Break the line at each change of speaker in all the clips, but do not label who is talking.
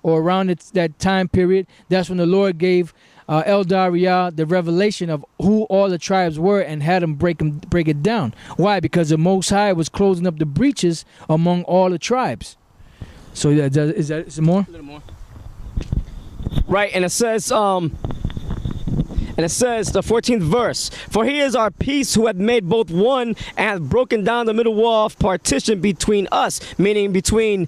or around that time period, that's when the Lord gave Eldar Riyah the revelation of who all the tribes were and had him break it down. Why? Because the Most High was closing up the breaches among all the tribes. So is that more?
A little more. Right, and it says, the 14th verse, for he is our peace who hath made both one and hath broken down the middle wall of partition between us, meaning between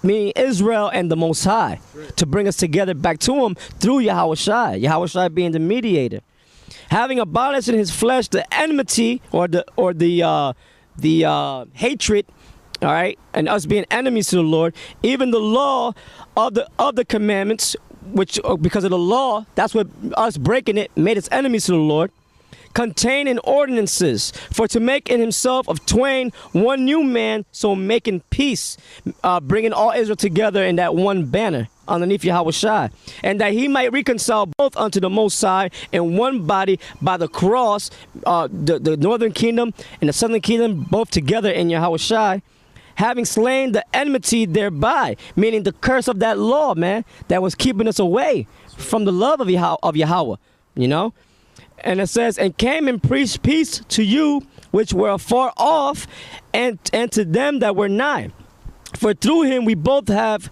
Israel and the Most High, right, to bring us together back to him through Yahushua being the mediator. Having abolished in his flesh the enmity or the hatred, all right, and us being enemies to the Lord, even the law of the commandments, which because of the law, that's what us breaking it made us enemies to the Lord, containing ordinances, for to make in himself of twain one new man, so making peace, bringing all Israel together in that one banner underneath Yahushua, and that he might reconcile both unto the Most High in one body by the cross, the northern kingdom and the southern kingdom both together in Yahushua, having slain the enmity thereby, meaning the curse of that law, man, that was keeping us away from the love of Yahweh, you know? And it says, and came and preached peace to you which were afar off, and to them that were nigh. For through him we both have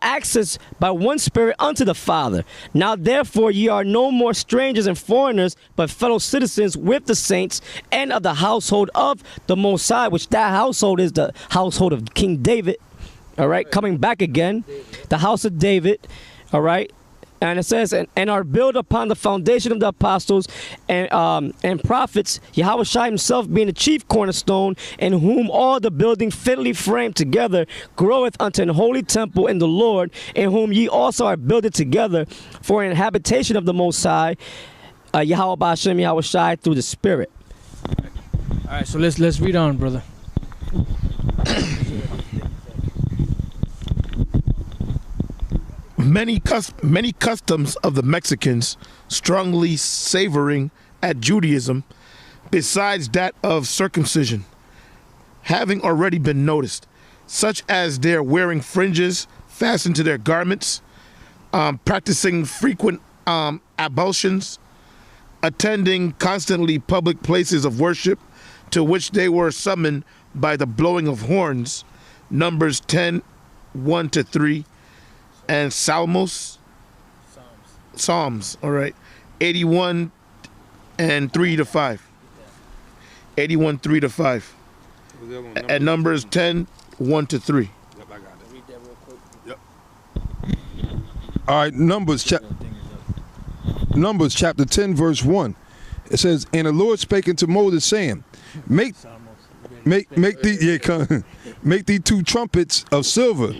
access by one Spirit unto the Father. Now therefore ye are no more strangers and foreigners, but fellow citizens with the saints and of the household of the Most High, which that household is the household of King David, all right, coming back again, the house of David, all right. And it says, and are built upon the foundation of the apostles and prophets, Yahushua himself being the chief cornerstone, in whom all the building fitly framed together groweth unto an holy temple in the Lord, in whom ye also are builded together for an habitation of the Most High, Yahweh B'Hashem Yahushua through the Spirit.
All right, so let's read on, brother.
Many customs of the Mexicans strongly savoring at Judaism, besides that of circumcision, having already been noticed, such as their wearing fringes fastened to their garments, practicing frequent ablutions, attending constantly public places of worship, to which they were summoned by the blowing of horns, Numbers 10, 1-3, and Psalms, all right, 81 and 3-5. 81, 3-5. And Numbers 10, 1-3.
Yep, I got it. Read that real quick. Yep. All right, Numbers chapter 10, verse 1. It says, and the Lord spake unto Moses, saying, make thee 2 trumpets of silver,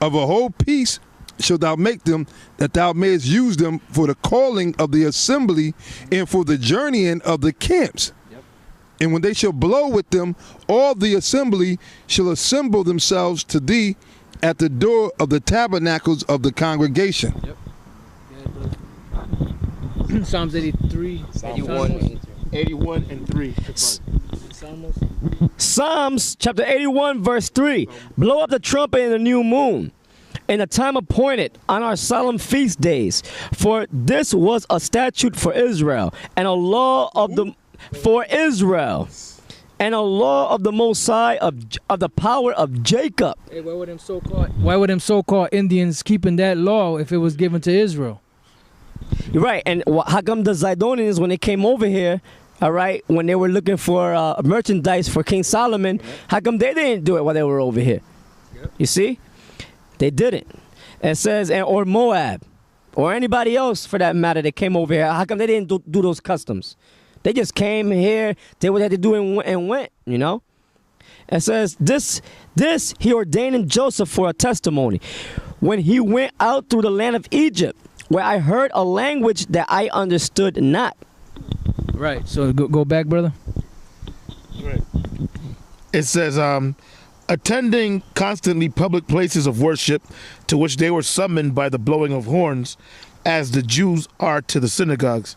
of a whole piece shalt thou make them, that thou mayest use them for the calling of the assembly and for the journeying of the camps. Yep. And when they shall blow with them, all the assembly shall assemble themselves to thee at the door of the tabernacles of the congregation.
Yep. Psalms 83.
81 and 3.
Psalms chapter 81, verse 3. Blow up the trumpet in the new moon, in the time appointed on our solemn feast days, for this was a statute for Israel, and a law of the Most High of the power of Jacob.
Hey, why would them so-called Indians keeping that law if it was given to Israel?
You're right. And how come the Zidonians, when they came over here, all right, when they were looking for merchandise for King Solomon, how come they didn't do it while they were over here? Yep. You see? They didn't. It says, or Moab, or anybody else for that matter that came over here. How come they didn't do those customs? They just came here, did what they had to do and went, you know? It says, this he ordained in Joseph for a testimony, when he went out through the land of Egypt, where I heard a language that I understood not.
Right, so go back, brother.
Right. It says, attending constantly public places of worship, to which they were summoned by the blowing of horns, as the Jews are to the synagogues,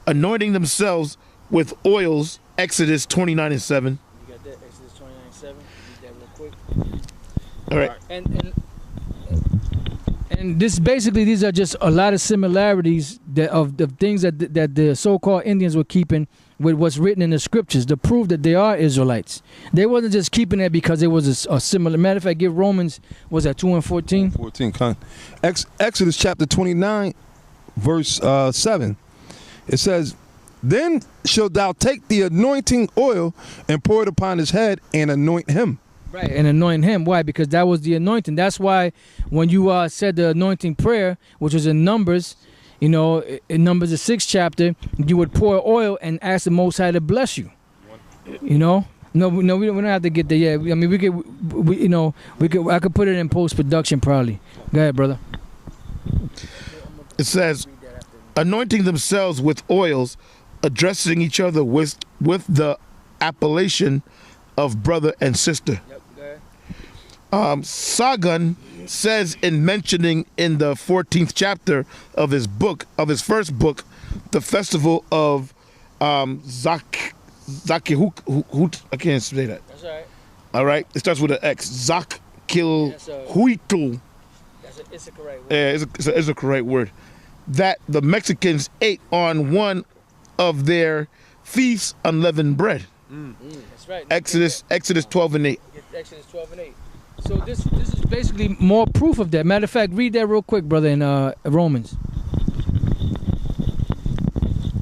anointing themselves with oils, Exodus 29 and 7.
You got that, Exodus 29 and 7? Read that real quick.
All right.
And this basically, these are just a lot of similarities of the things that the so-called Indians were keeping with what's written in the scriptures to prove that they are Israelites. They wasn't just keeping it because it was a similar. Matter of fact, give Romans, was that 2 and 14?
14. Exodus chapter 29, verse 7. It says, "Then shalt thou take the anointing oil and pour it upon his head and anoint him."
Right, and anoint him. Why? Because that was the anointing. That's why when you said the anointing prayer, which was in Numbers, you know, in Numbers the 6th chapter, you would pour oil and ask the Most High to bless you. You know, no, we don't have to get there yet. I mean, I could put it in post production probably. Go ahead, brother.
It says, anointing themselves with oils, addressing each other with the appellation of brother and sister. Sagan says in mentioning in the 14th chapter of his first book, the festival of Zakihut. I can't say that.
That's all right.
All right, it starts with an X. Zakilhuitl.
It's a correct word.
Yeah, it's a correct word. That the Mexicans ate on one of their feasts unleavened bread.
That's right.
Exodus 12 and 8.
Exodus 12 and 8. So this is basically more proof of that. Matter of fact, read that real quick, brother, in Romans.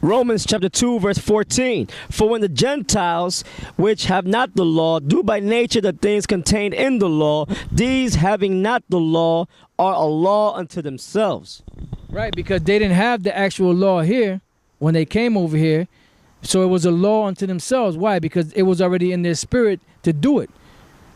Romans chapter 2 verse 14. For when the Gentiles, which have not the law, do by nature the things contained in the law, these having not the law are a law unto themselves.
Right, because they didn't have the actual law here when they came over here. So it was a law unto themselves. Why? Because it was already in their spirit to do it.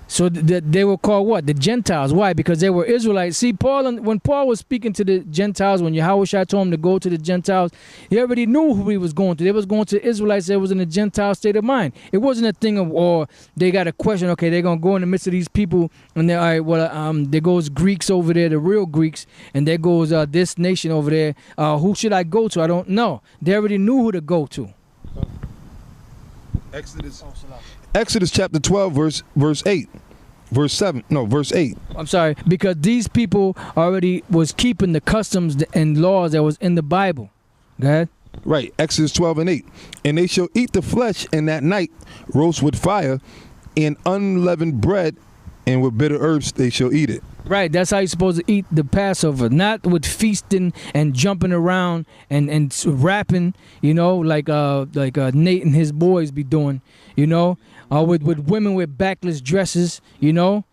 So they were called what? The Gentiles. Why? Because they were Israelites. See, when Paul was speaking to the Gentiles, when Yahushua told him to go to the Gentiles, he already knew who he was going to. They was going to Israelites that was in a Gentile state of mind. It wasn't a thing of, or they got a question, okay, they're going to go in the midst of these people, and they're, all right, well, there goes Greeks over there, the real Greeks, and there goes this nation over there. Who should I go to? I don't know. They already knew who to go to.
Exodus chapter 12 verse 8. Verse 8.
I'm sorry, because these people already was keeping the customs and laws that was in the Bible. Go ahead.
Right, Exodus 12 and 8. And they shall eat the flesh in that night, roast with fire, and unleavened bread, and with bitter herbs they shall eat it.
Right, that's how you're supposed to eat the Passover, not with feasting and jumping around and rapping, you know, like Nate and his boys be doing, you know, with women with backless dresses, you know,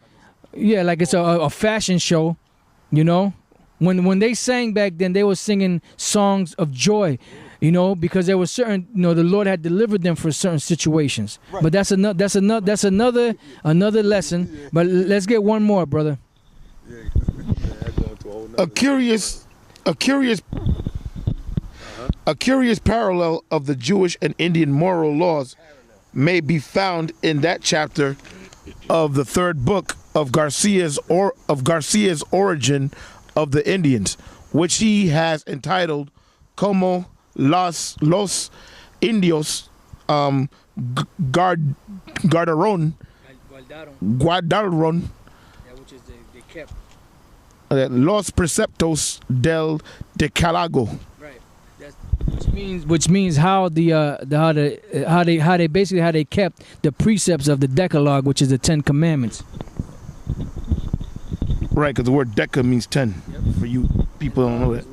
yeah, like it's a fashion show, you know. When they sang back then, they were singing songs of joy, you know, because there was certain, you know, the Lord had delivered them for certain situations. Right. But that's another lesson. But let's get one more, brother.
A curious parallel of the Jewish and Indian moral laws may be found in that chapter of the third book of Garcia's Origin of the Indians, which he has entitled Como los Indios Guardaron,
which is they kept.
Los Preceptos del Decálogo.
Right. Which means how they kept the precepts of the Decalogue, which is the 10 Commandments.
Right, because the word deca means 10. Yep. For you people don't know that.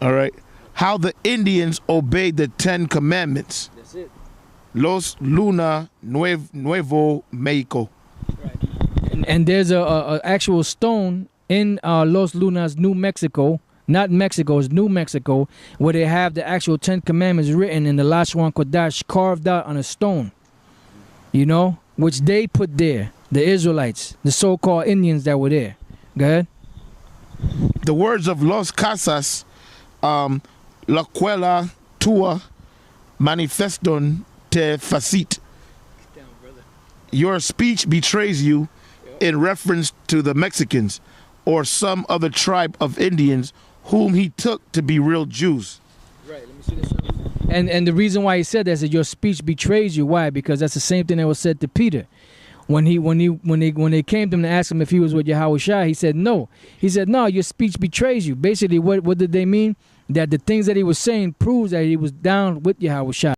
All right. How the Indians obeyed the 10 Commandments.
That's it.
Los Luna Nuevo Mexico.
Right. And there's a actual stone in Los Lunas, New Mexico. Not Mexico, it's New Mexico, where they have the actual 10 Commandments written in the Lashwan Kodash carved out on a stone. You know, which they put there, the Israelites, the so-called Indians that were there. Go ahead.
The words of Los Casas, La Cuela Tua Manifeston Te Facit. Your speech betrays you in reference to the Mexicans or some other tribe of Indians whom he took to be real Jews.
Right, let me see this. And the reason why he said that is that your speech betrays you. Why? Because that's the same thing that was said to Peter. When they came to him to ask him if he was with Yahweh Shai, he said no. He said, no, your speech betrays you. Basically, what did they mean? That the things that he was saying proves that he was down with Yahweh Shai.